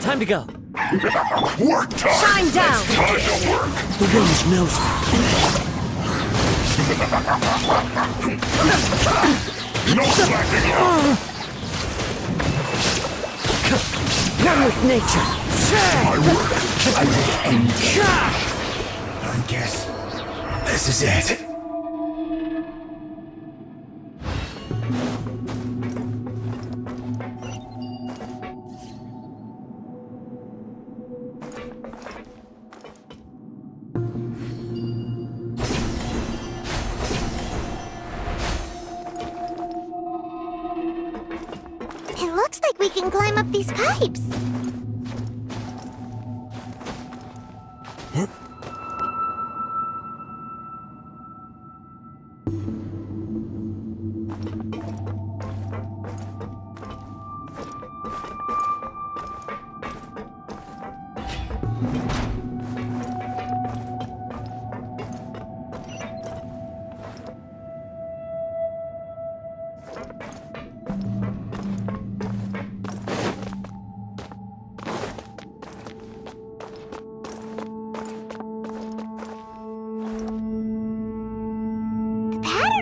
Time to go. Work time! Shine down! Time to work! The wind knows me. No slacking off! One with nature. I work! I will end it. I guess this is it. It looks like we can climb up these pipes.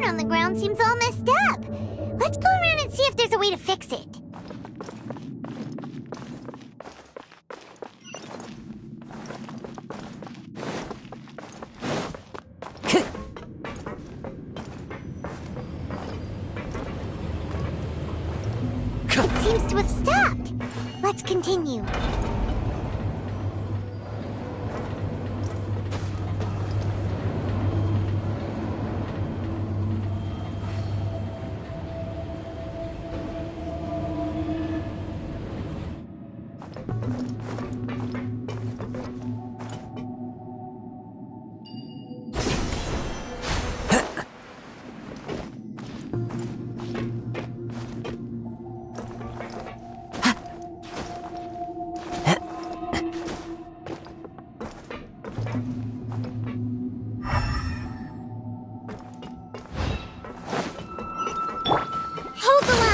On the ground seems all messed up. Let's go around and see if there's a way to fix it. It seems to have stopped. Let's continue.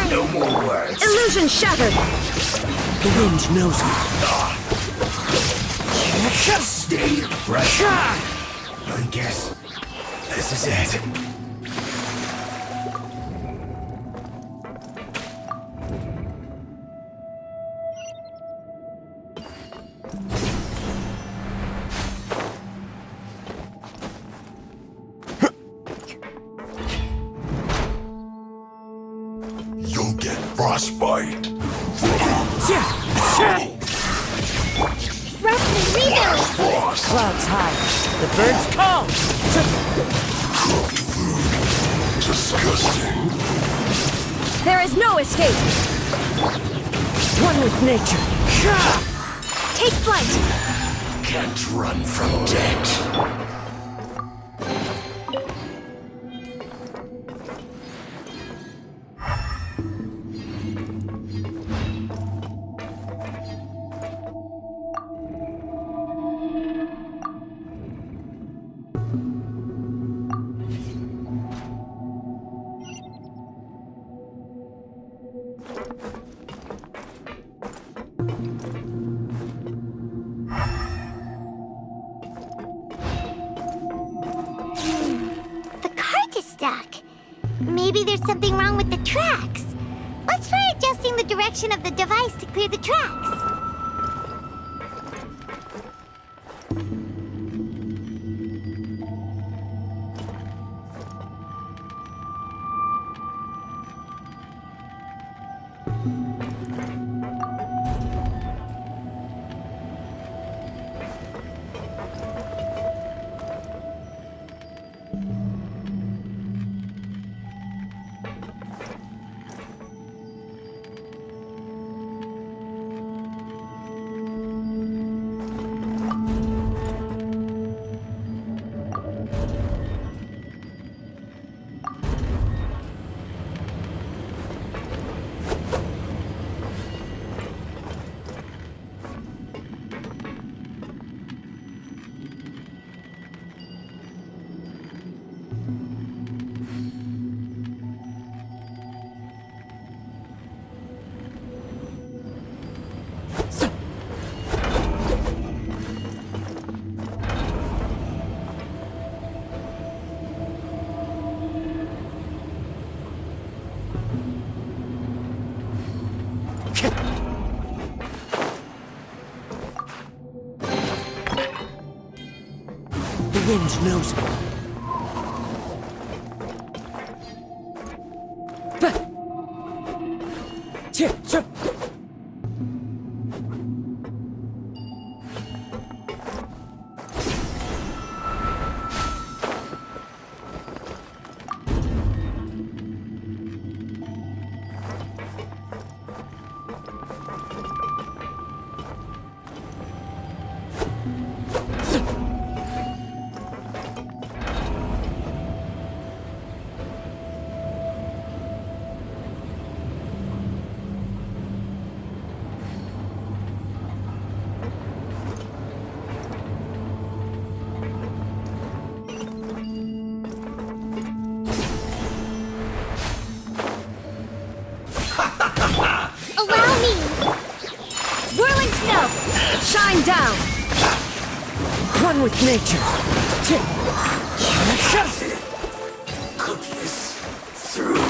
No more words. Illusion shattered! The wind knows me. Stay fresh. I guess this is it. You'll get frostbite. Wrestling rebuild! Frost. Clouds high. The birds call. Cooked food. Disgusting. There is no escape! One with nature. Take flight! Can't run from debt. Maybe there's something wrong with the tracks. Let's try adjusting the direction of the device to clear the tracks. The wind knows me. Allow me! Whirling snow! Shine down! One with nature. Cook this through.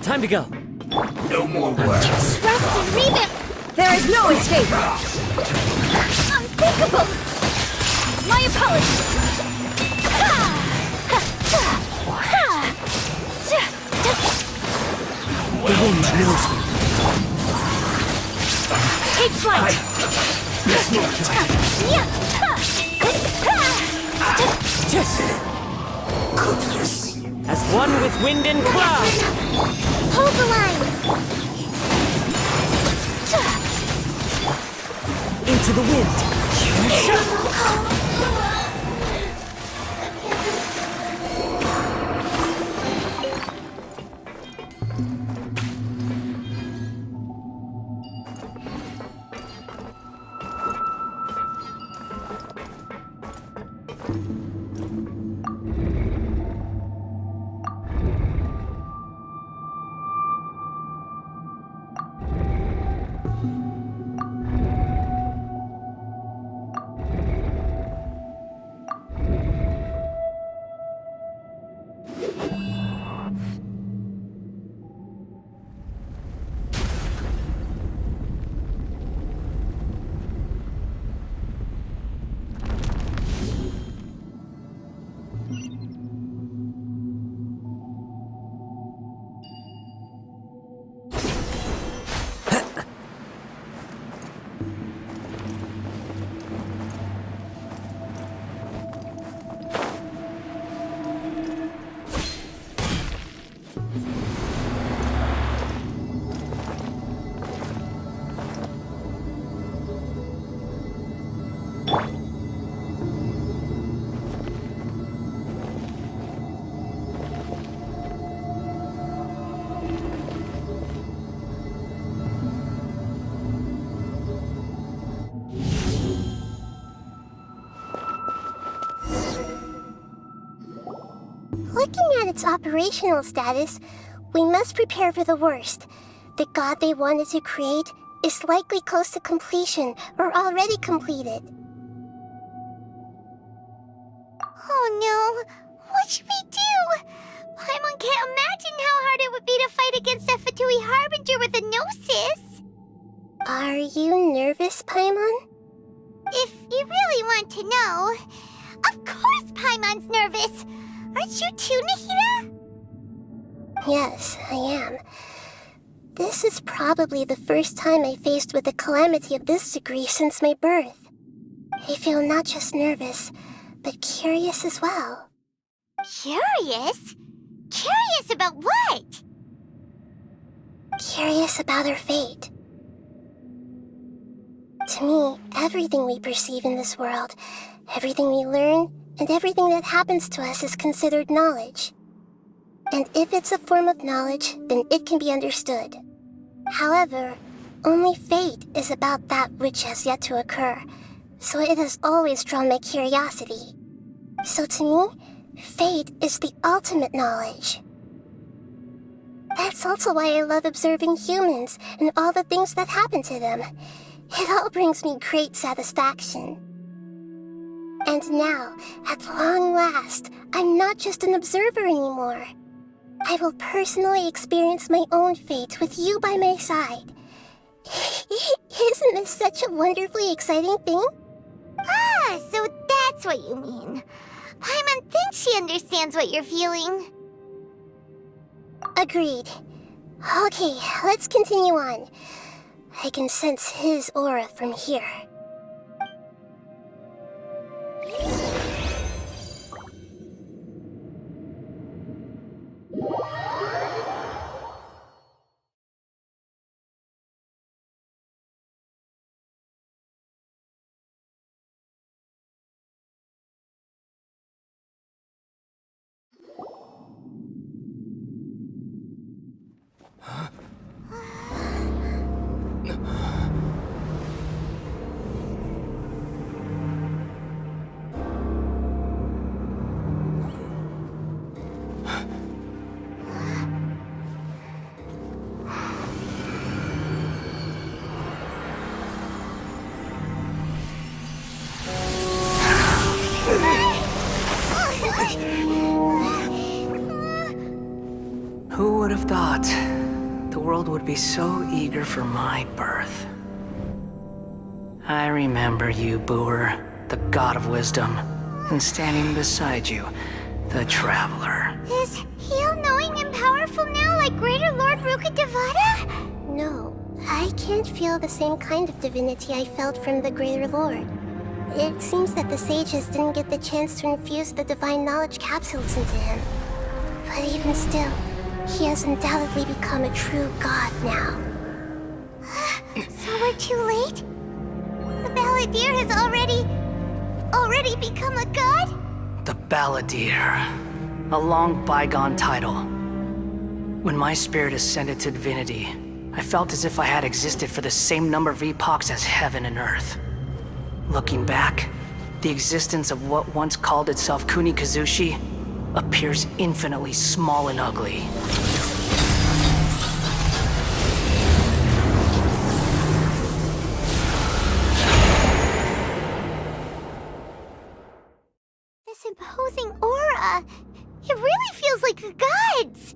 Time to go. No more words. Rusty, leave him! There is no escape! Unthinkable! My apologies! The wind knows me. Take flight! There's no time. Cook this. As one with wind and cloud. Hold the line! Into the wind. Looking at its operational status, we must prepare for the worst. The god they wanted to create is likely close to completion or already completed. Oh no! What should we do? Paimon can't imagine how hard it would be to fight against a Fatui Harbinger with a gnosis! Are you nervous, Paimon? If you really want to know... Of course Paimon's nervous! Aren't you too, Nahida? Yes, I am. This is probably the first time I faced with a calamity of this degree since my birth. I feel not just nervous, but curious as well. Curious? Curious about what? Curious about our fate. To me, everything we perceive in this world, everything we learn, and everything that happens to us is considered knowledge. And if it's a form of knowledge, then it can be understood. However, only fate is about that which has yet to occur, so it has always drawn my curiosity. So to me, fate is the ultimate knowledge. That's also why I love observing humans and all the things that happen to them. It all brings me great satisfaction. And now, at long last, I'm not just an observer anymore. I will personally experience my own fate with you by my side. Isn't this such a wonderfully exciting thing? Ah, so that's what you mean. Paimon thinks she understands what you're feeling. Agreed. Okay, let's continue on. I can sense his aura from here. Who would have thought the world would be so eager for my birth? I remember you, Booer, the god of wisdom, and standing beside you, the traveler. Is he all-knowing and powerful now like Greater Lord Rukkhadevata? No, I can't feel the same kind of divinity I felt from the Greater Lord. It seems that the sages didn't get the chance to infuse the divine knowledge capsules into him. But even still, he has undoubtedly become a true god now. So we're too late? The Balladeer has already become a god? The Balladeer. A long bygone title. When my spirit ascended to divinity, I felt as if I had existed for the same number of epochs as heaven and earth. Looking back, the existence of what once called itself Kunikazushi appears infinitely small and ugly. This imposing aura, it really feels like the gods!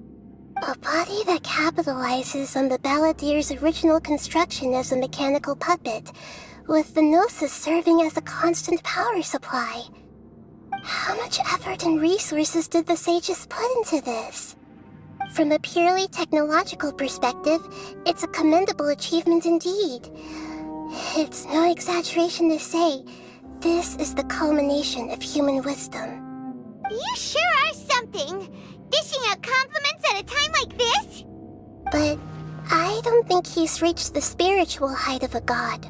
A body that capitalizes on the Balladeer's original construction as a mechanical puppet, with the gnosis serving as a constant power supply. How much effort and resources did the sages put into this? From a purely technological perspective, it's a commendable achievement indeed. It's no exaggeration to say, this is the culmination of human wisdom. You sure are something! Dishing out compliments at a time like this? But I don't think he's reached the spiritual height of a god.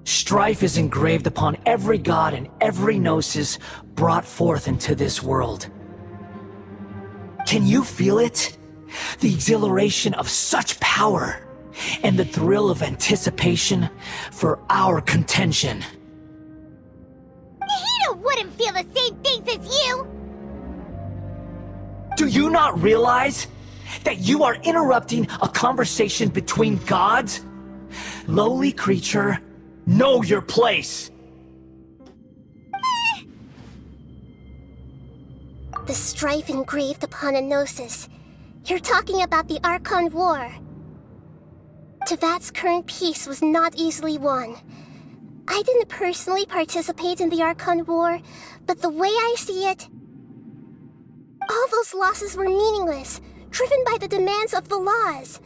Strife is engraved upon every god and every gnosis brought forth into this world. Can you feel it? The exhilaration of such power, and the thrill of anticipation for our contention. Nahida wouldn't feel the same things as you! Do you not realize? that you are interrupting a conversation between gods? Lowly creature, know your place! The strife engraved upon a gnosis. You're talking about the Archon War. Tevat's current peace was not easily won. I didn't personally participate in the Archon War, but the way I see it, all those losses were meaningless, driven by the demands of the laws.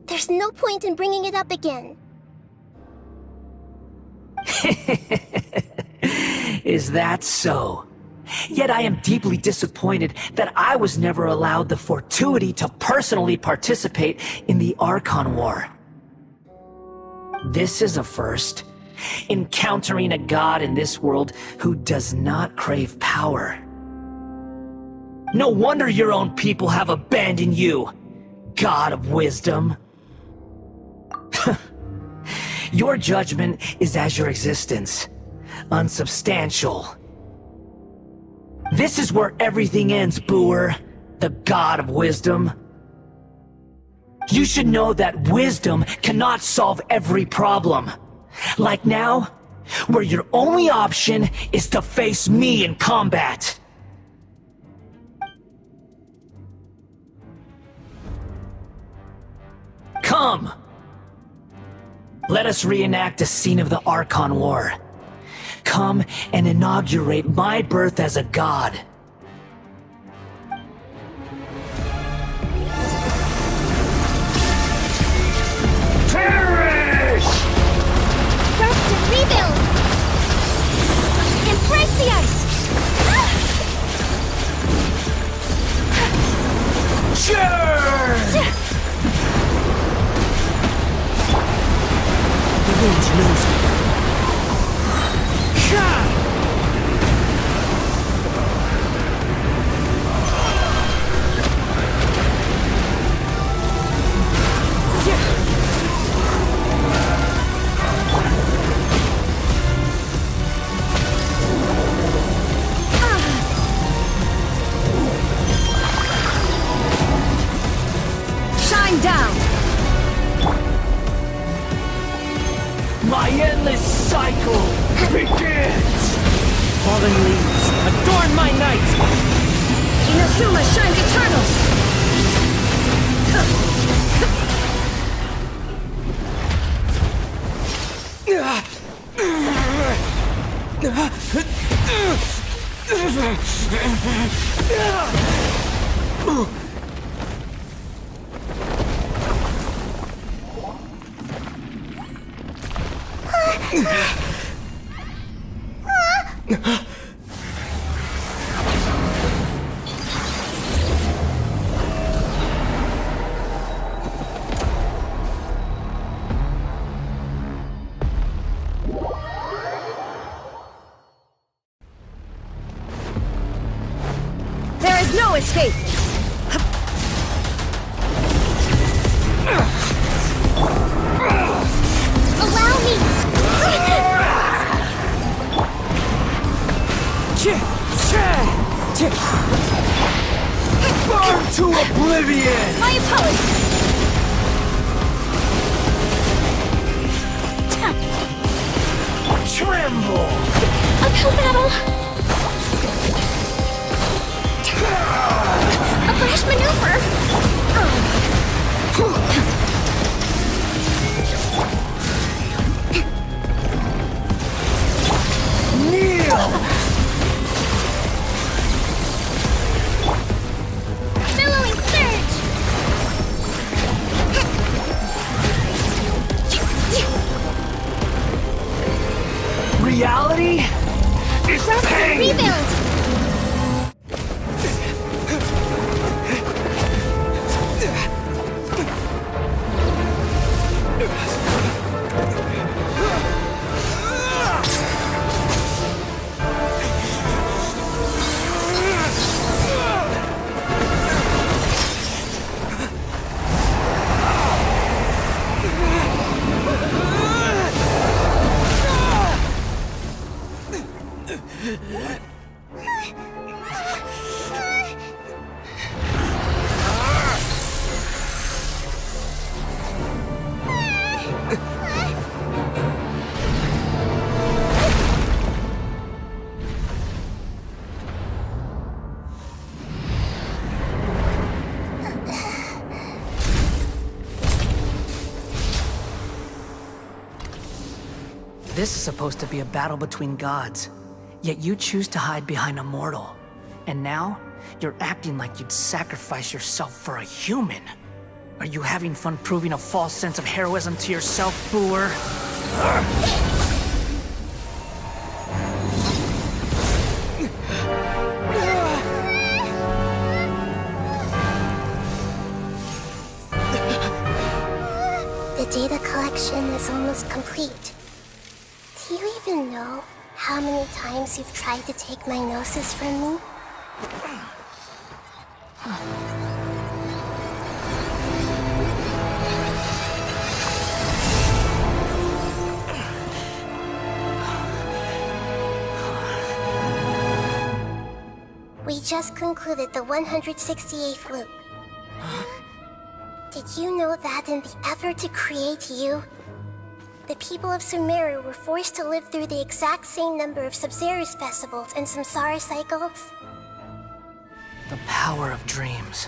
There's no point in bringing it up again. Is that so? Yet I am deeply disappointed that I was never allowed the fortuity to personally participate in the Archon War. This is a first. Encountering a god in this world who does not crave power. No wonder your own people have abandoned you, God of Wisdom. Your judgment is as your existence, unsubstantial. This is where everything ends, Booer, the God of Wisdom. You should know that wisdom cannot solve every problem. Like now, where your only option is to face me in combat. Come! Let us reenact a scene of the Archon War. Come and inaugurate my birth as a god. Perish! Rest and rebuild! Embrace the ice! Cheers! The wind knows me. Shine down! My endless cycle begins! Fallen leaves, adorn my night! Inazuma shines eternal! There is no escape! Allow me! Burn to oblivion! My apologies! Tremble! Uphill battle! A brash maneuver! Kneel! Billowing surge! Reality is Rest and pain! rebuild! This is supposed to be a battle between gods, yet you choose to hide behind a mortal. And now, you're acting like you'd sacrifice yourself for a human. Are you having fun proving a false sense of heroism to yourself, booer? The data collection is almost complete. Do you even know how many times you've tried to take my gnosis from me? We just concluded the 168th loop. Did you know that in the effort to create you, the people of Sumeru were forced to live through the exact same number of Sub-Zerus festivals and samsara cycles? The power of dreams.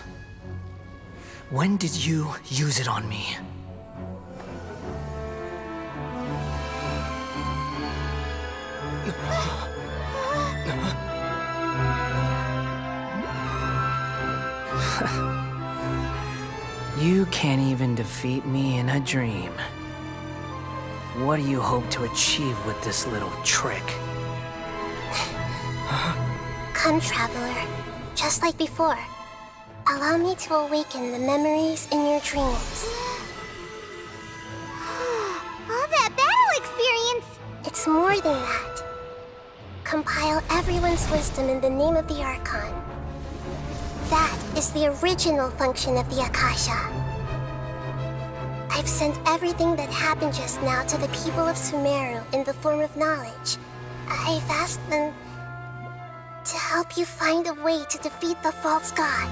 When did you use it on me? You can't even defeat me in a dream. What do you hope to achieve with this little trick? Come, Traveler. Just like before. Allow me to awaken the memories in your dreams. All that battle experience! It's more than that. Compile everyone's wisdom in the name of the Archon. That is the original function of the Akasha. I've sent everything that happened just now to the people of Sumeru in the form of knowledge. I've asked them to help you find a way to defeat the false god.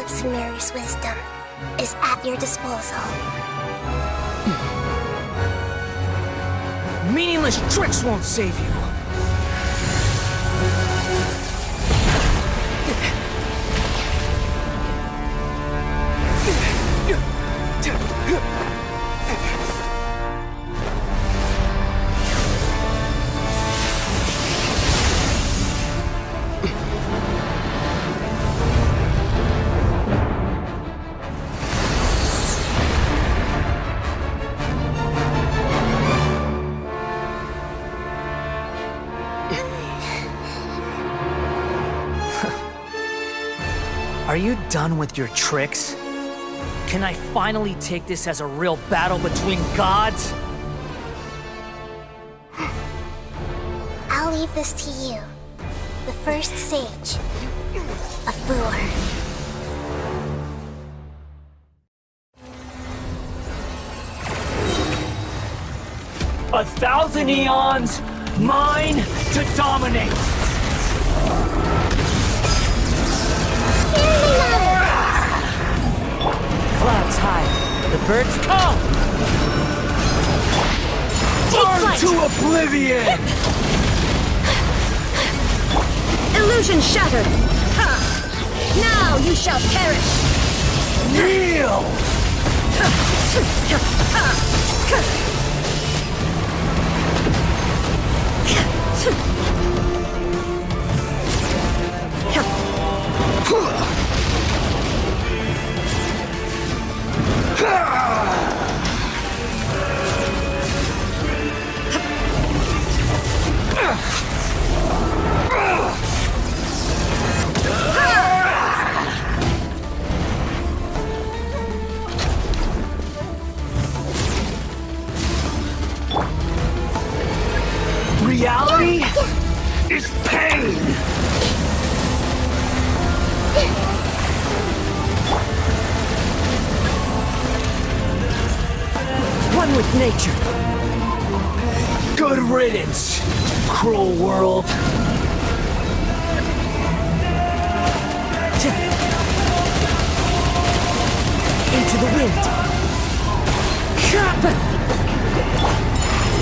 Sumeru's wisdom is at your disposal. Meaningless tricks won't save you. Are you done with your tricks? Can I finally take this as a real battle between gods? I'll leave this to you, the first sage of Boor. 1,000 eons, mine to dominate! Clouds high. The birds come! Burn to oblivion! Illusion shattered! Ha! Now you shall perish! Kneel! Reality is pain! One with nature. Good riddance, cruel world. Into the wind.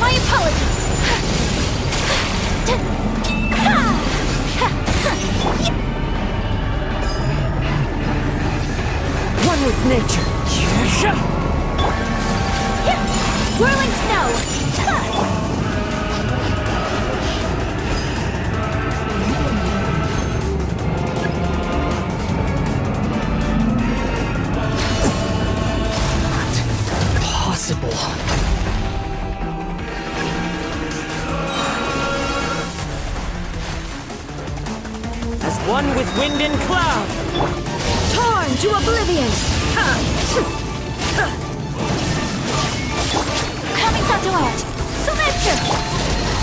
My apologies. One with nature. Whirling snow. Possible. As one with wind and cloud. Torn to oblivion! Coming out to art. Sumeru.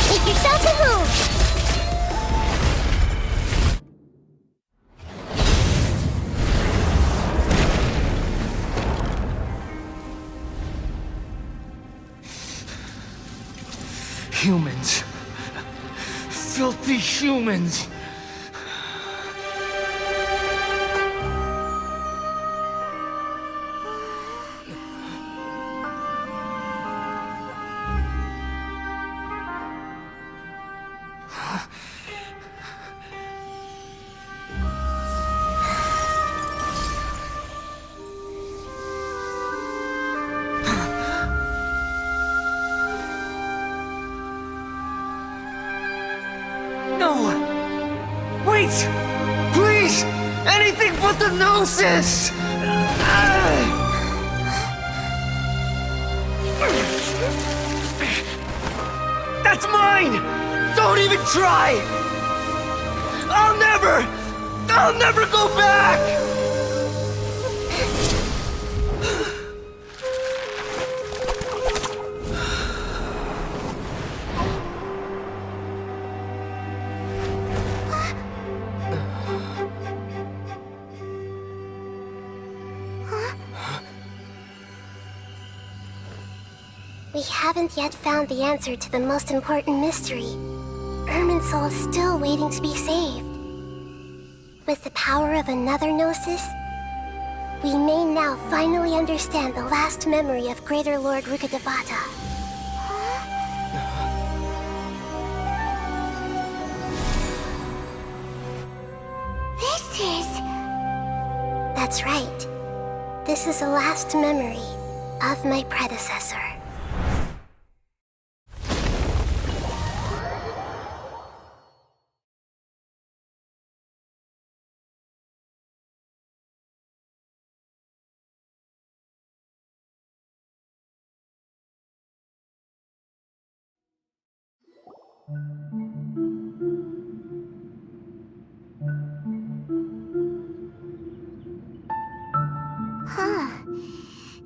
Make yourself a move. Humans. Filthy humans. No! Wait! Please! Anything but the gnosis! That's mine! Don't even try! I'll never go back! We haven't yet found the answer to the most important mystery. Irminsul is still waiting to be saved. With the power of another gnosis, we may now finally understand the last memory of Greater Lord Rukkhadevata. This is... That's right. This is the last memory of my predecessor.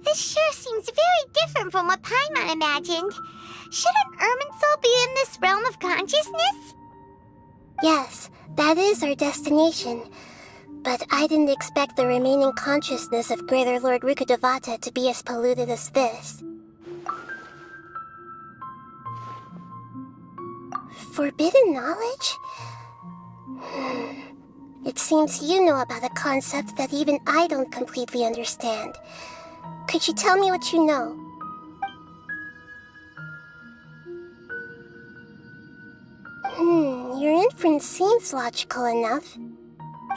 This sure seems very different from what Paimon imagined. Shouldn't Irminsul be in this realm of consciousness? Yes, that is our destination. But I didn't expect the remaining consciousness of Greater Lord Rukkhadevata to be as polluted as this. Forbidden knowledge? It seems you know about a concept that even I don't completely understand. Could you tell me what you know? Your inference seems logical enough.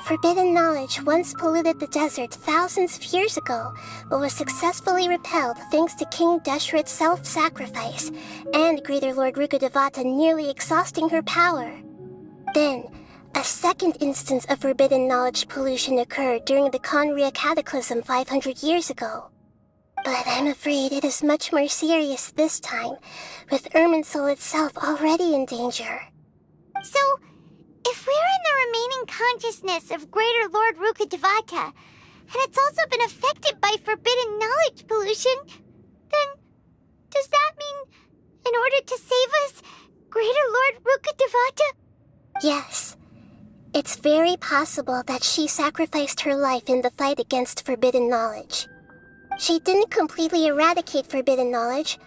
Forbidden knowledge once polluted the desert thousands of years ago, but was successfully repelled thanks to King Deshret's self-sacrifice, and Greater Lord Rukkhadevata nearly exhausting her power. Then, a second instance of forbidden knowledge pollution occurred during the Conria Cataclysm 500 years ago. But I'm afraid it is much more serious this time, with Irminsul itself already in danger. So, if we're in the remaining consciousness of Greater Lord Rukkhadevata, and it's also been affected by forbidden knowledge pollution, then does that mean, in order to save us, Greater Lord Rukkhadevata? Yes. It's very possible that she sacrificed her life in the fight against forbidden knowledge. She didn't completely eradicate forbidden knowledge,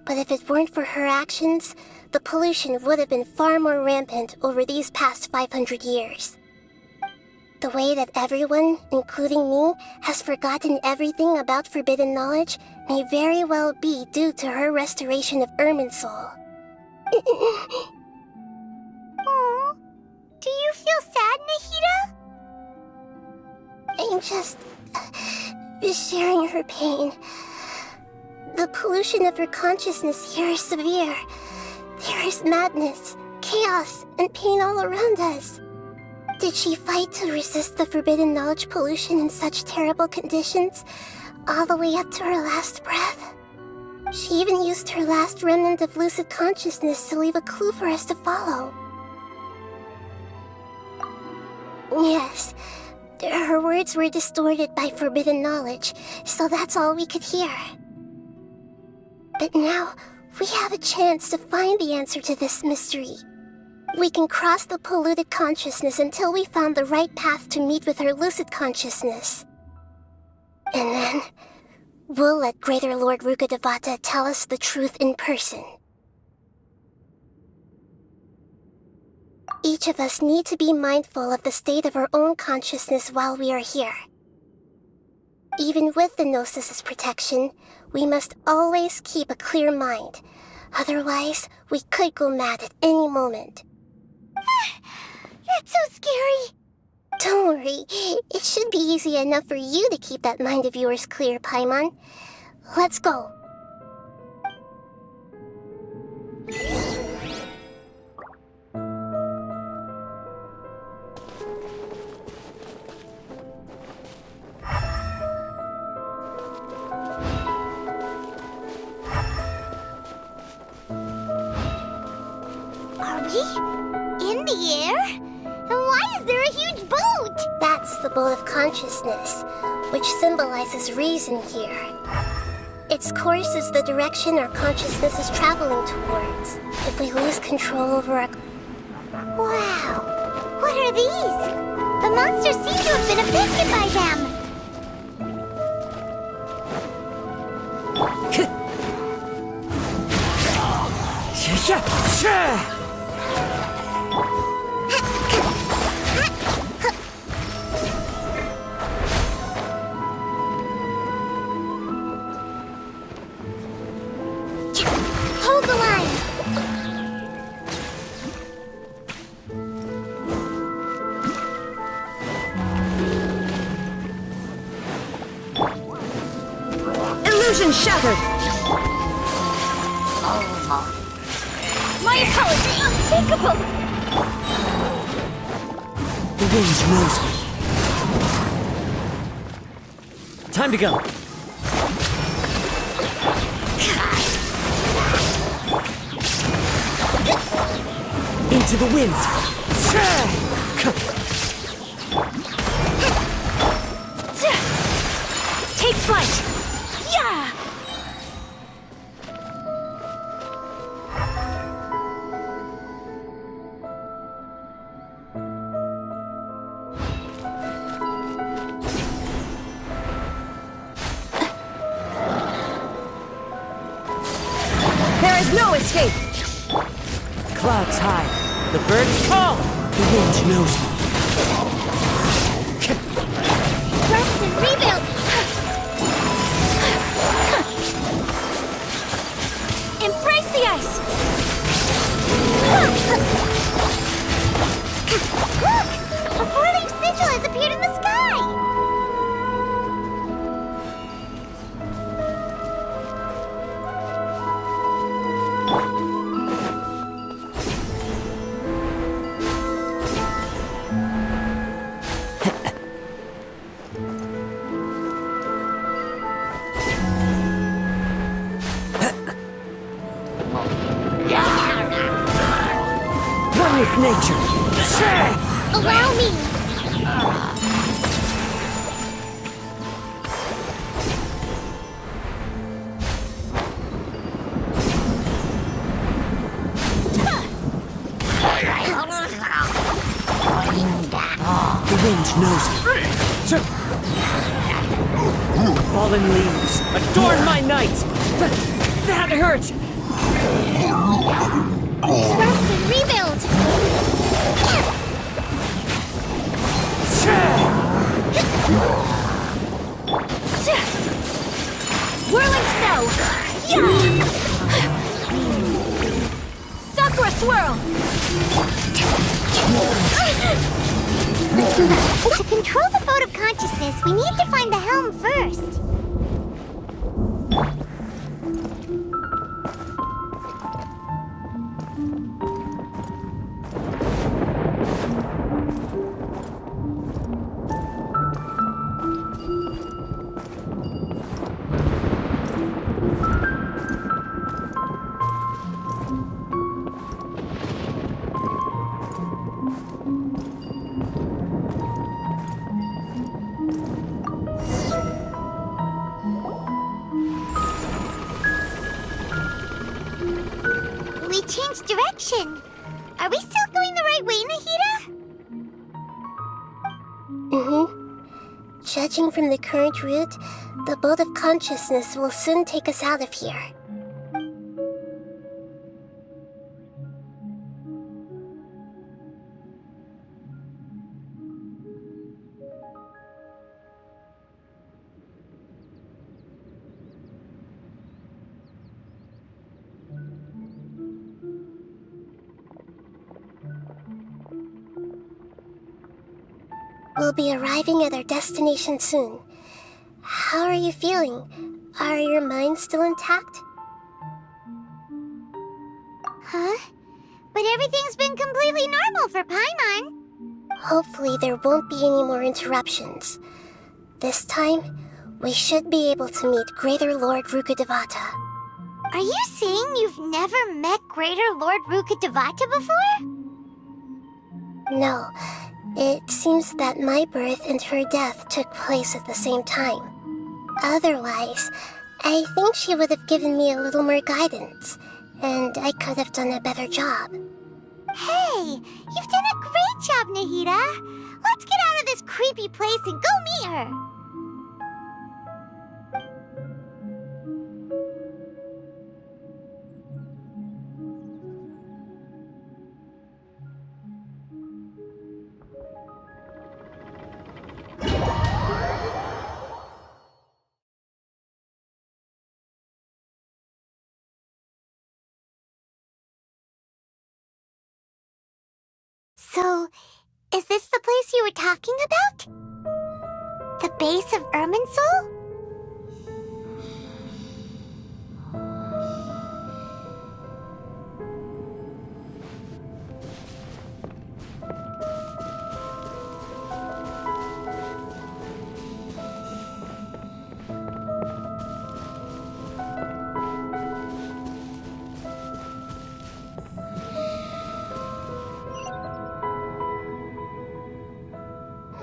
but if it weren't for her actions, the pollution would have been far more rampant over these past 500 years. The way that everyone, including me, has forgotten everything about forbidden knowledge may very well be due to her restoration of Irminsul. Aw, do you feel sad, Nahida? I'm just sharing her pain. The pollution of her consciousness here is severe. There is madness, chaos, and pain all around us. Did she fight to resist the forbidden knowledge pollution in such terrible conditions, all the way up to her last breath? She even used her last remnant of lucid consciousness to leave a clue for us to follow. Yes, her words were distorted by forbidden knowledge, so that's all we could hear. But now, we have a chance to find the answer to this mystery. We can cross the polluted consciousness until we found the right path to meet with her lucid consciousness. And then, we'll let Greater Lord Rukkhadevata tell us the truth in person. Each of us need to be mindful of the state of our own consciousness while we are here. Even with the Gnosis's protection, we must always keep a clear mind. Otherwise, we could go mad at any moment. That's so scary. Don't worry, it should be easy enough for you to keep that mind of yours clear, Paimon. Let's go. Are we in the air? And why is there a huge boat? That's the boat of consciousness, which symbolizes reason here. Its course is the direction our consciousness is traveling towards. If we lose control over our... Wow, what are these? The monsters seem to have been affected by them. Hold the line. Illusion shattered! My apologies. Unthinkable. The wind knows me. Time to go. Into the wind. Take flight! Yeah! There is no escape! Clouds high. The birds call. The wind knows me. Rest and rebuild. Embrace the ice. Look! A four-leaf sigil has appeared in the sky. One with nature. Allow me. The wind knows me. Fallen leaves, adorn my night. That hurt. Rest and rebuild. Whirling snow! Yeah! Sakura swirl! Let's move on. To control the boat of consciousness, we need to find the helm first. We changed direction. Are we still going the right way, Nahida? Judging from the current route, the boat of consciousness will soon take us out of here. We'll be arriving at our destination soon. How are you feeling? Are your minds still intact? Huh? But everything's been completely normal for Paimon. Hopefully there won't be any more interruptions. This time, we should be able to meet Greater Lord Rukkhadevata. Are you saying you've never met Greater Lord Rukkhadevata before? No, it seems that my birth and her death took place at the same time. Otherwise, I think she would have given me a little more guidance, and I could have done a better job. Hey, you've done a great job, Nahida. Let's get out of this creepy place and go meet her. So, is this the place you were talking about? The base of Irminsul?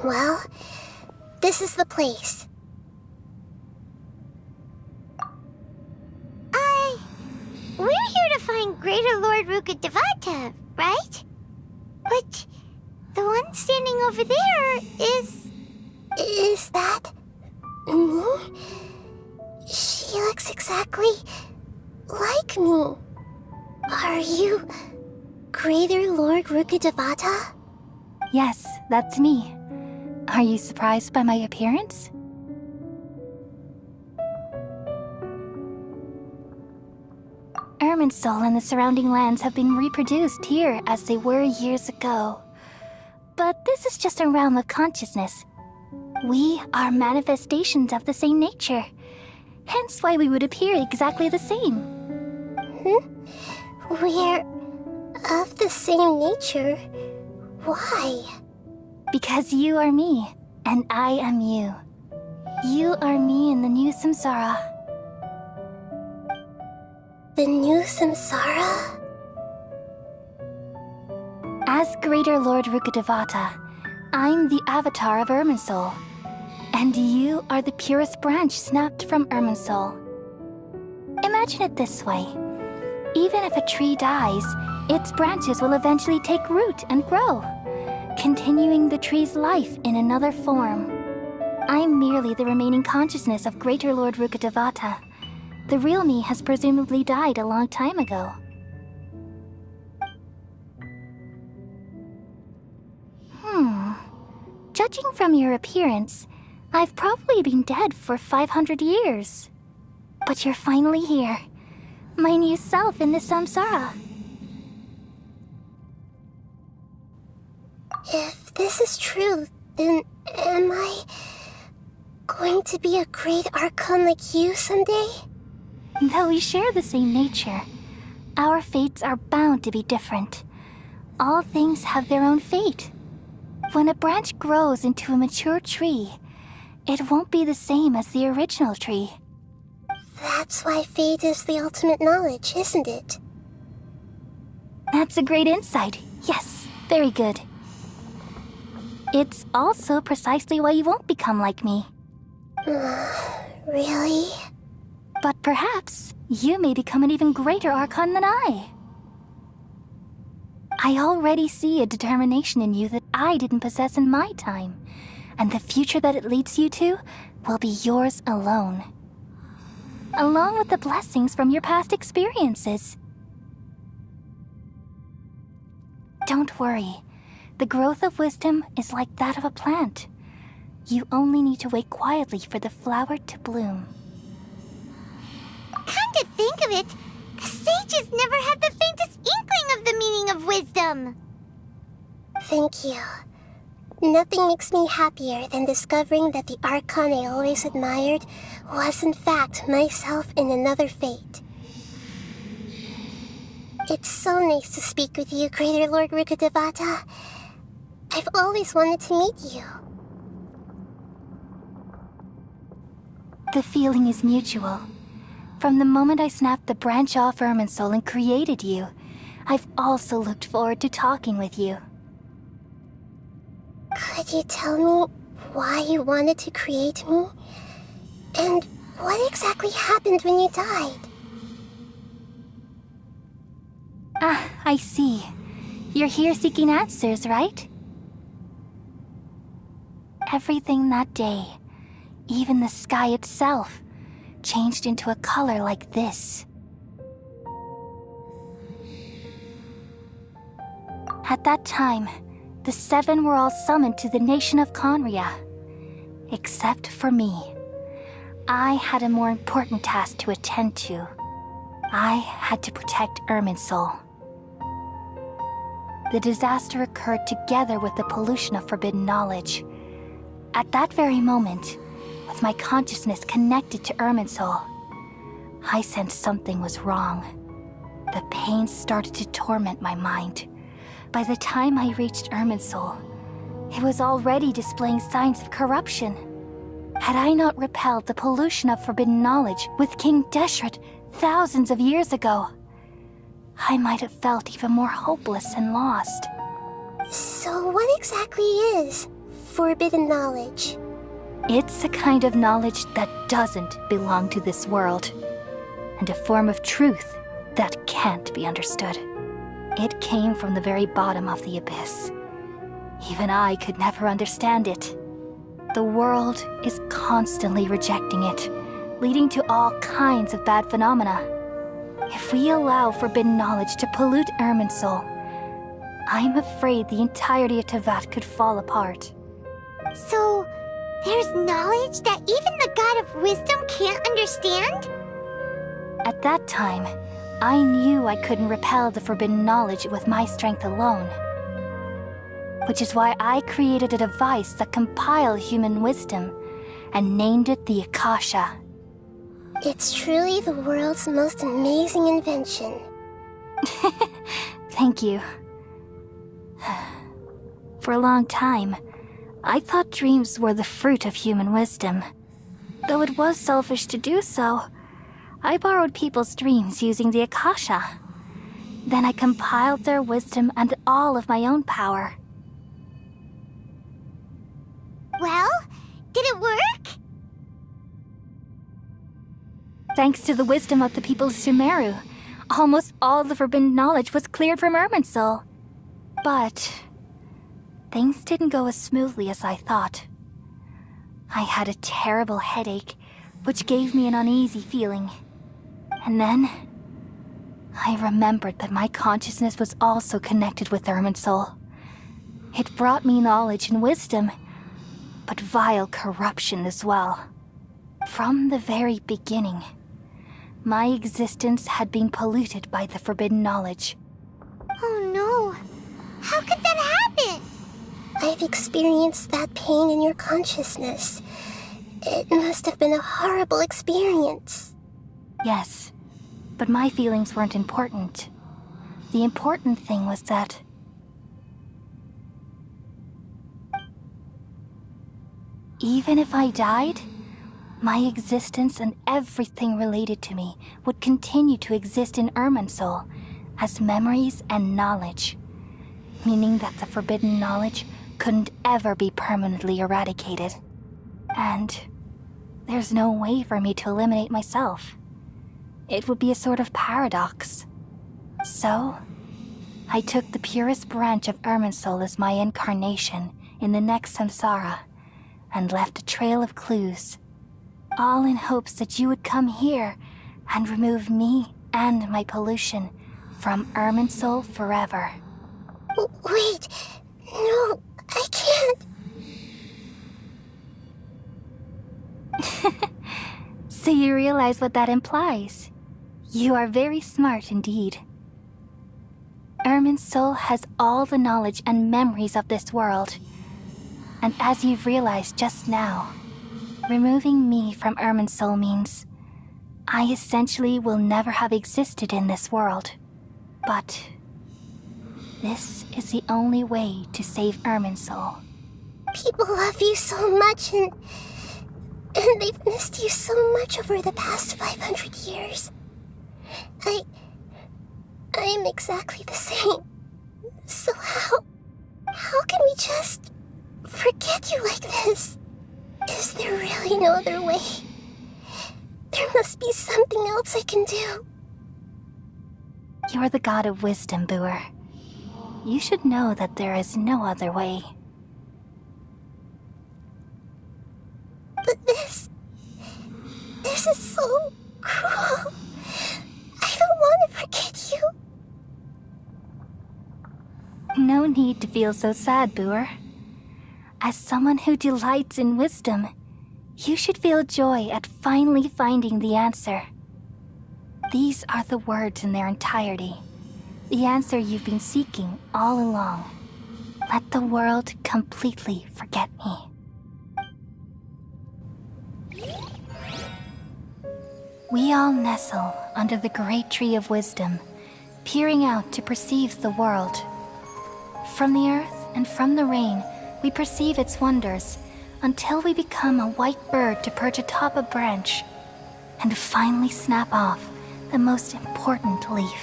Well, this is the place. We're here to find Greater Lord Rukkhadevata, right? But the one standing over there is... Is that... me? She looks exactly like me. Are you Greater Lord Rukkhadevata? Yes, that's me. Are you surprised by my appearance? Irminsul and the surrounding lands have been reproduced here as they were years ago. But this is just a realm of consciousness. We are manifestations of the same nature. Hence why we would appear exactly the same. We're of the same nature. Why? Because you are me, and I am you. You are me in the new samsara. The new samsara? As Greater Lord Rukkhadevata, I'm the avatar of Irminsul, and you are the purest branch snapped from Irminsul. Imagine it this way. Even if a tree dies, its branches will eventually take root and grow, continuing the tree's life in another form. I'm merely the remaining consciousness of Greater Lord Rukkhadevata. The real me has presumably died a long time ago. Judging from your appearance, I've probably been dead for 500 years. But you're finally here. My new self in the samsara. If this is true, then am I going to be a great Archon like you someday? Though we share the same nature, our fates are bound to be different. All things have their own fate. When a branch grows into a mature tree, it won't be the same as the original tree. That's why fate is the ultimate knowledge, isn't it? That's a great insight. Yes, very good. It's also precisely why you won't become like me. Really? But perhaps you may become an even greater Archon than I. I already see a determination in you that I didn't possess in my time, and the future that it leads you to will be yours alone. Along with the blessings from your past experiences. Don't worry. The growth of wisdom is like that of a plant. You only need to wait quietly for the flower to bloom. Come to think of it, the sages never had the faintest inkling of the meaning of wisdom. Thank you. Nothing makes me happier than discovering that the Archon I always admired was in fact myself in another fate. It's so nice to speak with you, Greater Lord Rukkhadevata. I've always wanted to meet you. The feeling is mutual. From the moment I snapped the branch off Irminsul and created you, I've also looked forward to talking with you. Could you tell me why you wanted to create me? And what exactly happened when you died? Ah, I see. You're here seeking answers, right? Everything that day, even the sky itself, changed into a color like this. At that time, the seven were all summoned to the nation of Conria. Except for me. I had a more important task to attend to. I had to protect Irminsul. The disaster occurred together with the pollution of forbidden knowledge. At that very moment, with my consciousness connected to Irminsul, I sensed something was wrong. The pain started to torment my mind. By the time I reached Irminsul, it was already displaying signs of corruption. Had I not repelled the pollution of forbidden knowledge with King Deshret thousands of years ago, I might have felt even more hopeless and lost. So what exactly is forbidden knowledge? It's a kind of knowledge that doesn't belong to this world, and a form of truth that can't be understood. It came from the very bottom of the abyss. Even I could never understand it. The world is constantly rejecting it, leading to all kinds of bad phenomena. If we allow forbidden knowledge to pollute Irminsul, I'm afraid the entirety of Teyvat could fall apart. So, there's knowledge that even the God of wisdom can't understand? At that time, I knew I couldn't repel the forbidden knowledge with my strength alone. Which is why I created a device that compiled human wisdom and named it the Akasha. It's truly the world's most amazing invention. Thank you. For a long time, I thought dreams were the fruit of human wisdom. Though it was selfish to do so, I borrowed people's dreams using the Akasha. Then I compiled their wisdom and all of my own power. Well, did it work? Thanks to the wisdom of the people of Sumeru, almost all the forbidden knowledge was cleared from Irminsul. But things didn't go as smoothly as I thought. I had a terrible headache, which gave me an uneasy feeling. And then I remembered that my consciousness was also connected with Irminsul. It brought me knowledge and wisdom, but vile corruption as well. From the very beginning, my existence had been polluted by the forbidden knowledge. Oh no. How could that happen? I've experienced that pain in your consciousness. It must have been a horrible experience. Yes, but my feelings weren't important. The important thing was that even if I died, my existence and everything related to me would continue to exist in Irminsul as memories and knowledge, meaning that the forbidden knowledge couldn't ever be permanently eradicated. And there's no way for me to eliminate myself. It would be a sort of paradox. So, I took the purest branch of Irminsul as my incarnation in the next samsara, and left a trail of clues, all in hopes that you would come here and remove me and my pollution from Irminsul forever. Wait, no, I can't. So you realize what that implies? You are very smart indeed. Irminsul has all the knowledge and memories of this world. And as you've realized just now, removing me from Irminsul means I essentially will never have existed in this world. But this is the only way to save Irminsul. People love you so much, and they've missed you so much over the past 500 years. I am exactly the same. So how can we just forget you like this? Is there really no other way? There must be something else I can do. You're the god of wisdom, Boer. You should know that there is no other way. But this is so cruel. I don't want to forget you. No need to feel so sad, Boer. As someone who delights in wisdom, you should feel joy at finally finding the answer. These are the words in their entirety. The answer you've been seeking all along. Let the world completely forget me. We all nestle under the great tree of wisdom, peering out to perceive the world. From the earth and from the rain, we perceive its wonders, until we become a white bird to perch atop a branch, and finally snap off the most important leaf.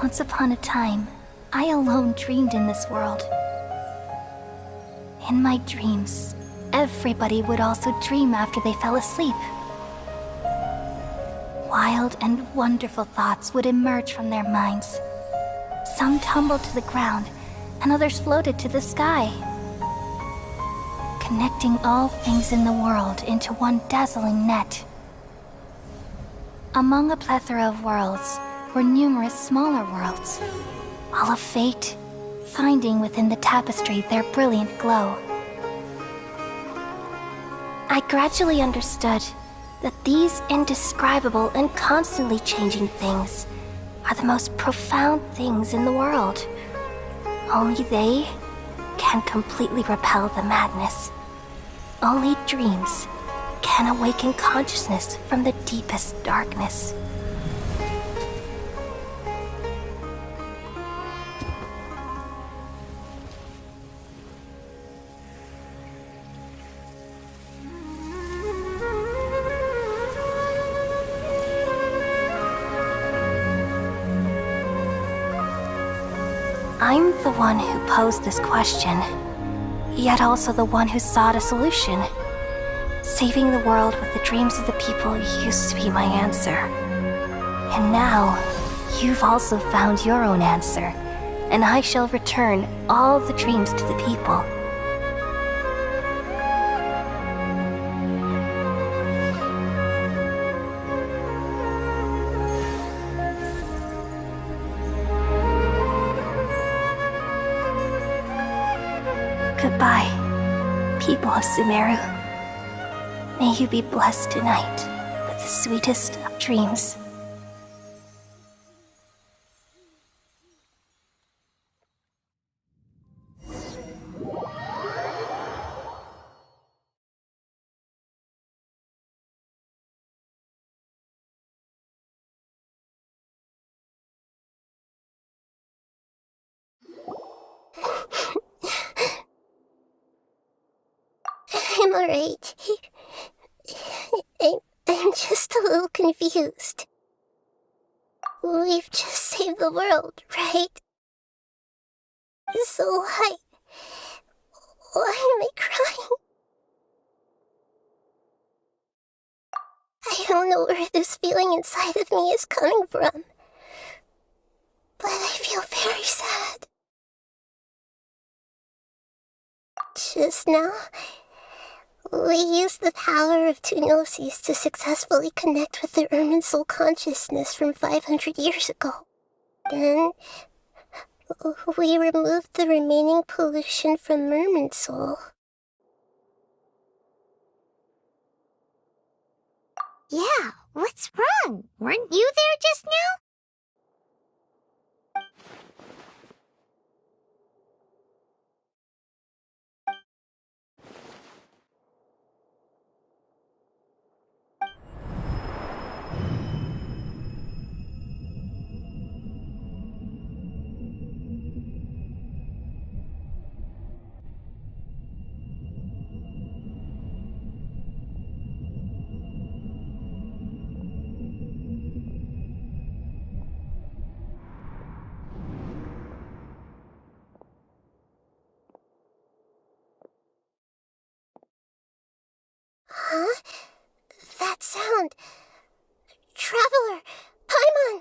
Once upon a time, I alone dreamed in this world. In my dreams, everybody would also dream after they fell asleep. Wild and wonderful thoughts would emerge from their minds. Some tumbled to the ground, and others floated to the sky, connecting all things in the world into one dazzling net. Among a plethora of worlds were numerous smaller worlds, all of fate, finding within the tapestry their brilliant glow. I gradually understood that these indescribable and constantly changing things are the most profound things in the world. Only they can completely repel the madness. Only dreams can awaken consciousness from the deepest darkness. I'm the one who posed this question, yet also the one who sought a solution. Saving the world with the dreams of the people used to be my answer. And now, you've also found your own answer, and I shall return all the dreams to the people. Goodbye, people of Sumeru. May you be blessed tonight with the sweetest of dreams. I'm alright. I'm just a little confused. We've just saved the world, right? So why am I crying? I don't know where this feeling inside of me is coming from, but I feel very sad. Just now, we used the power of two gnosis to successfully connect with the irminsul consciousness from 500 years ago. Then, we removed the remaining pollution from irminsul. Yeah, what's wrong? Weren't you there just now? Huh? That sound. Traveler! Paimon!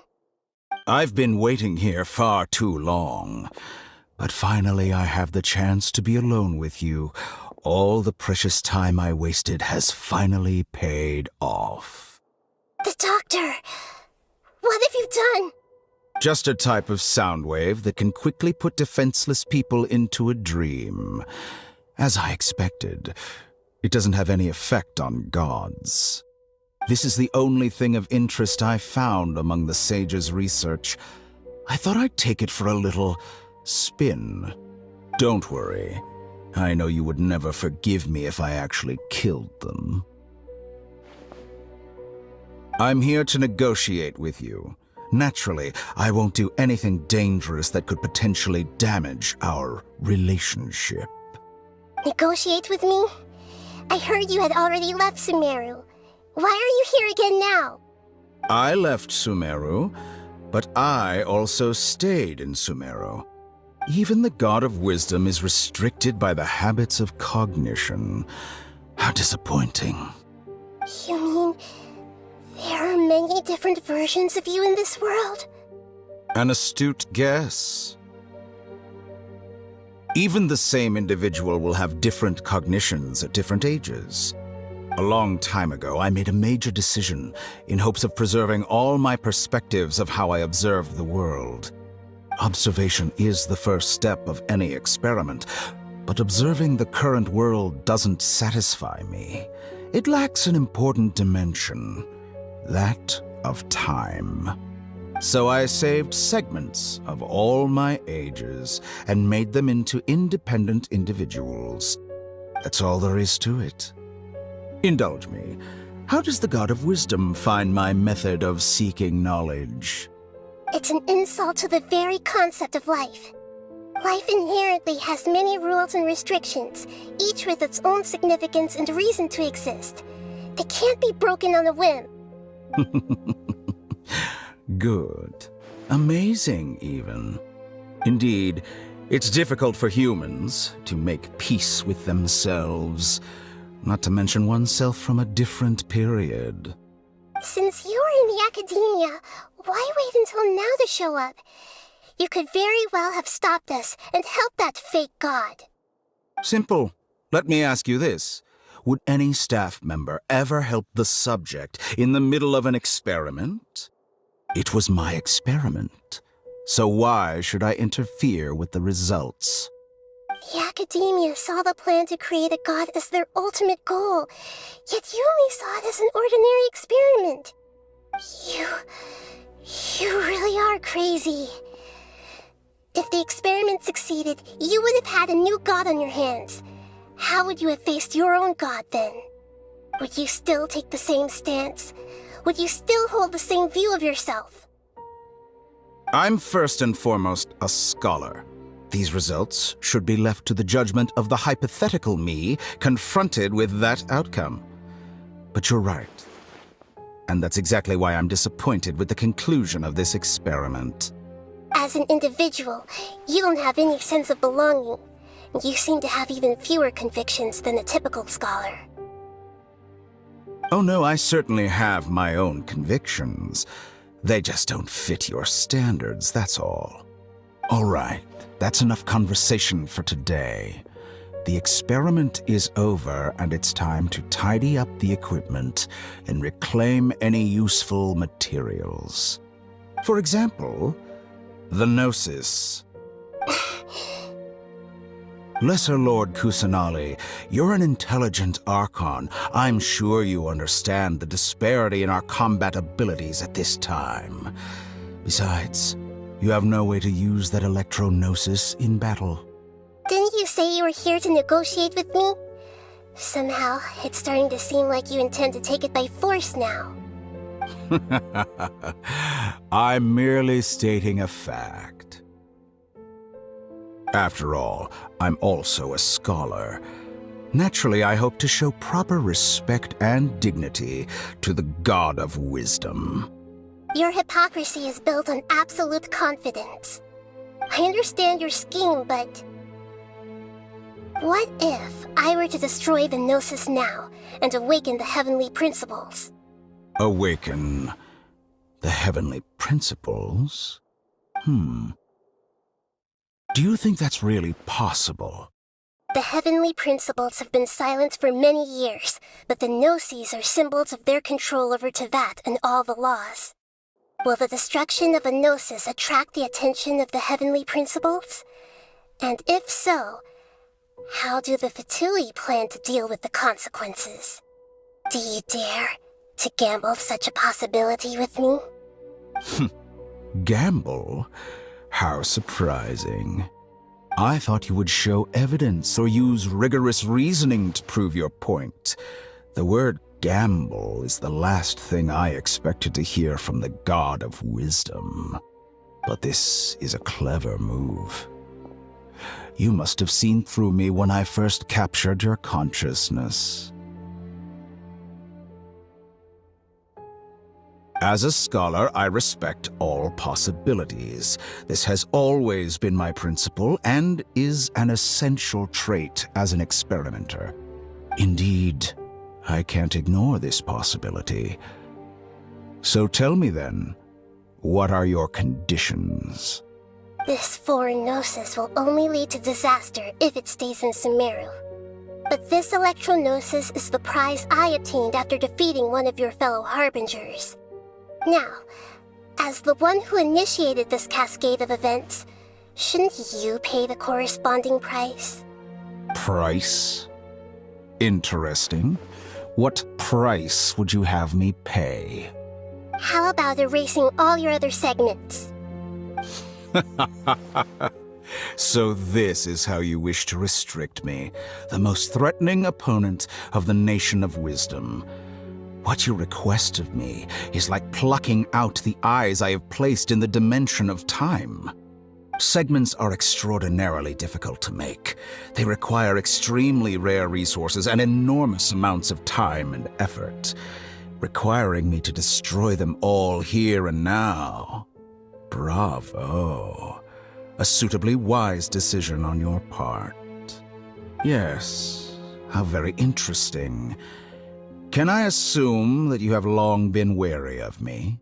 I've been waiting here far too long. But finally I have the chance to be alone with you. All the precious time I wasted has finally paid off. The doctor! What have you done? Just a type of sound wave that can quickly put defenseless people into a dream. As I expected, it doesn't have any effect on gods. This is the only thing of interest I found among the sage's research. I thought I'd take it for a little spin. Don't worry. I know you would never forgive me if I actually killed them. I'm here to negotiate with you. Naturally, I won't do anything dangerous that could potentially damage our relationship. Negotiate with me? I heard you had already left Sumeru. Why are you here again now? I left Sumeru, but I also stayed in Sumeru. Even the God of Wisdom is restricted by the habits of cognition. How disappointing. You mean there are many different versions of you in this world? An astute guess. Even the same individual will have different cognitions at different ages. A long time ago, I made a major decision in hopes of preserving all my perspectives of how I observed the world. Observation is the first step of any experiment, but observing the current world doesn't satisfy me. It lacks an important dimension, that of time. So I saved segments of all my ages and made them into independent individuals. That's all there is to it. Indulge me. How does the God of Wisdom find my method of seeking knowledge? It's an insult to the very concept of life. Life inherently has many rules and restrictions, each with its own significance and reason to exist. They can't be broken on a whim. Good. Amazing, even. Indeed, it's difficult for humans to make peace with themselves, not to mention oneself from a different period. Since you're in the academia, why wait until now to show up? You could very well have stopped us and helped that fake god. Simple. Let me ask you this. Would any staff member ever help the subject in the middle of an experiment? It was my experiment. So why should I interfere with the results? The Academia saw the plan to create a god as their ultimate goal, yet you only saw it as an ordinary experiment. You really are crazy. If the experiment succeeded, you would have had a new god on your hands. How would you have faced your own god then? Would you still take the same stance? Would you still hold the same view of yourself? I'm first and foremost a scholar. These results should be left to the judgment of the hypothetical me confronted with that outcome. But you're right. And that's exactly why I'm disappointed with the conclusion of this experiment. As an individual, you don't have any sense of belonging. You seem to have even fewer convictions than a typical scholar. Oh no, I certainly have my own convictions. They just don't fit your standards, that's all. All right, that's enough conversation for today. The experiment is over, and it's time to tidy up the equipment and reclaim any useful materials. For example, the gnosis. Lesser Lord Kusanali, you're an intelligent Archon. I'm sure you understand the disparity in our combat abilities at this time. Besides, you have no way to use that electro gnosis in battle. Didn't you say you were here to negotiate with me? Somehow, it's starting to seem like you intend to take it by force now. I'm merely stating a fact. After all, I'm also a scholar. Naturally, I hope to show proper respect and dignity to the God of Wisdom. Your hypocrisy is built on absolute confidence. I understand your scheme, but... what if I were to destroy the Gnosis now and awaken the heavenly principles? Awaken the heavenly principles? Do you think that's really possible? The heavenly principles have been silent for many years, but the Gnosis are symbols of their control over Teyvat and all the laws. Will the destruction of a Gnosis attract the attention of the heavenly principles? And if so, how do the Fatui plan to deal with the consequences? Do you dare to gamble such a possibility with me? Gamble? How surprising. I thought you would show evidence or use rigorous reasoning to prove your point. The word gamble is the last thing I expected to hear from the God of Wisdom. But this is a clever move. You must have seen through me when I first captured your consciousness. As a scholar, I respect all possibilities. This has always been my principle and is an essential trait as an experimenter. Indeed, I can't ignore this possibility. So tell me then, what are your conditions? This foreign Gnosis will only lead to disaster if it stays in Sumeru. But this electro gnosis is the prize I obtained after defeating one of your fellow Harbingers. Now, as the one who initiated this cascade of events, shouldn't you pay the corresponding price? Price? Interesting. What price would you have me pay? How about erasing all your other segments? So this is how you wish to restrict me, the most threatening opponent of the Nation of Wisdom. What you request of me is like plucking out the eyes I have placed in the dimension of time. Segments are extraordinarily difficult to make. They require extremely rare resources and enormous amounts of time and effort, requiring me to destroy them all here and now. Bravo. A suitably wise decision on your part. Yes, how very interesting. Can I assume that you have long been wary of me?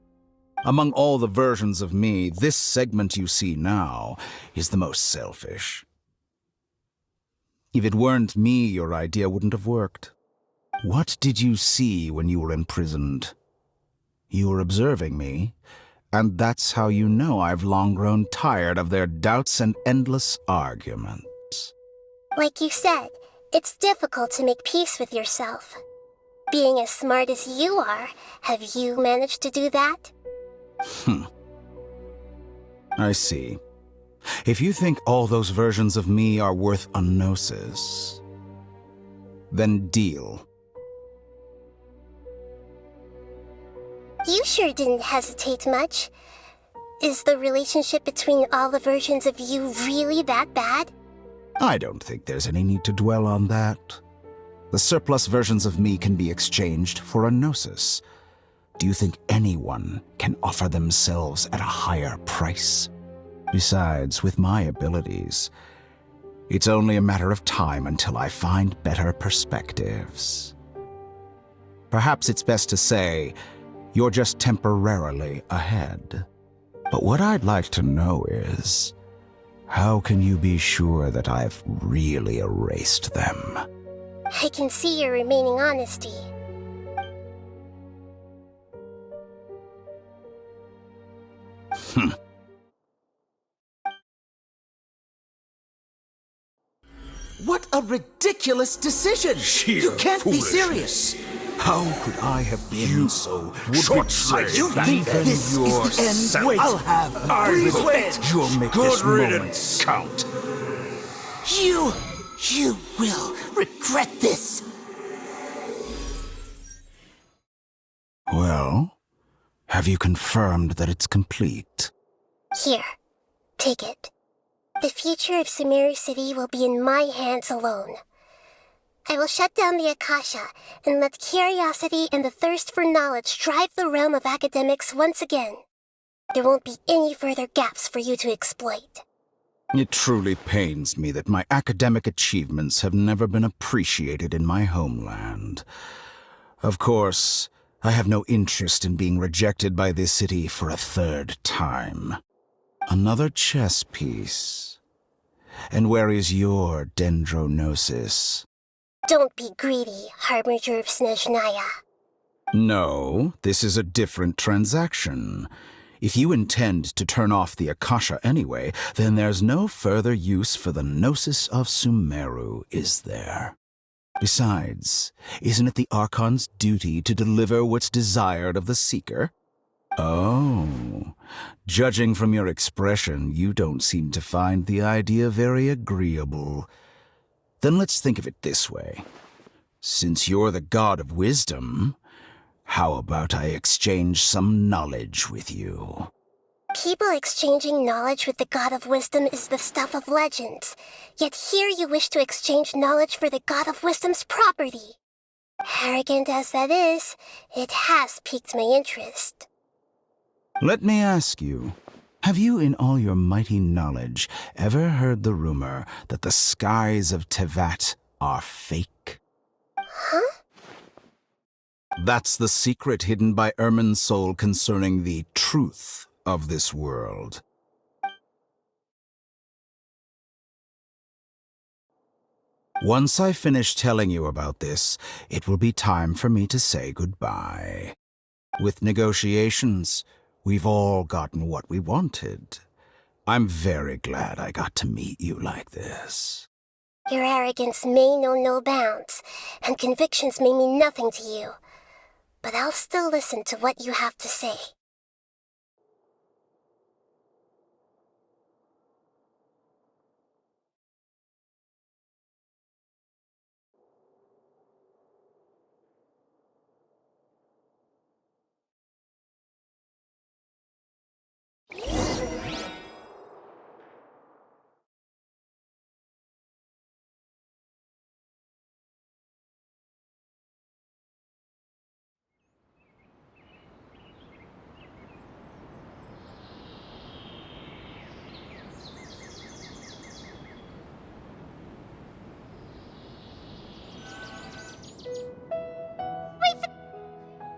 Among all the versions of me, this segment you see now is the most selfish. If it weren't me, your idea wouldn't have worked. What did you see when you were imprisoned? You were observing me, and that's how you know I've long grown tired of their doubts and endless arguments. Like you said, it's difficult to make peace with yourself. Being as smart as you are, have you managed to do that? I see. If you think all those versions of me are worth a gnosis, then deal. You sure didn't hesitate much. Is the relationship between all the versions of you really that bad? I don't think there's any need to dwell on that. The surplus versions of me can be exchanged for a gnosis. Do you think anyone can offer themselves at a higher price? Besides, with my abilities, it's only a matter of time until I find better perspectives. Perhaps it's best to say, you're just temporarily ahead. But what I'd like to know is, how can you be sure that I've really erased them? I can see your remaining honesty. What a ridiculous decision! You can't be serious! How could I have been so short-sighted? You think this is the end? Wait, I'll have Please wait! You'll make this moment count. You will regret this! Well, have you confirmed that it's complete? Here, take it. The future of Sumeru City will be in my hands alone. I will shut down the Akasha and let curiosity and the thirst for knowledge drive the realm of academics once again. There won't be any further gaps for you to exploit. It truly pains me that my academic achievements have never been appreciated in my homeland. Of course, I have no interest in being rejected by this city for a third time. Another chess piece. And where is your dendro gnosis? Don't be greedy, Harbinger of Snezhnaya. No, this is a different transaction. If you intend to turn off the Akasha anyway, then there's no further use for the gnosis of Sumeru, is there? Besides, isn't it the Archon's duty to deliver what's desired of the Seeker? Oh, judging from your expression, you don't seem to find the idea very agreeable. Then let's think of it this way. Since you're the god of wisdom, how about I exchange some knowledge with you? People exchanging knowledge with the god of wisdom is the stuff of legends. Yet here you wish to exchange knowledge for the god of wisdom's property. Arrogant as that is, it has piqued my interest. Let me ask you, have you in all your mighty knowledge ever heard the rumor that the skies of Tevat are fake? Huh? That's the secret hidden by Irminsul concerning the truth of this world. Once I finish telling you about this, it will be time for me to say goodbye. With negotiations, we've all gotten what we wanted. I'm very glad I got to meet you like this. Your arrogance may know no bounds, and convictions may mean nothing to you. But I'll still listen to what you have to say.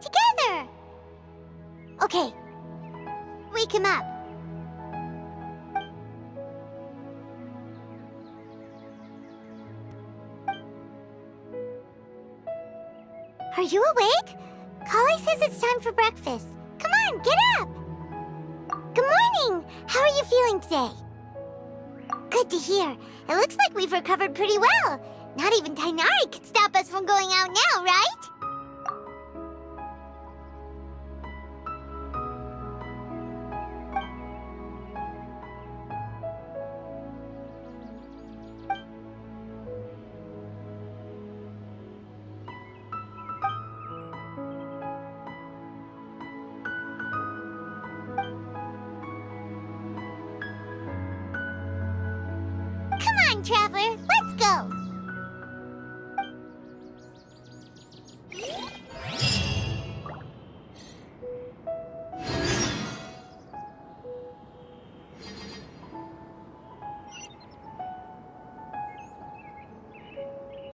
Together! Okay. Wake him up. Are you awake? Kali says it's time for breakfast. Come on, get up! Good morning! How are you feeling today? Good to hear. It looks like we've recovered pretty well. Not even Tainari could stop us from going out now, right? Come on, Traveler, let's go!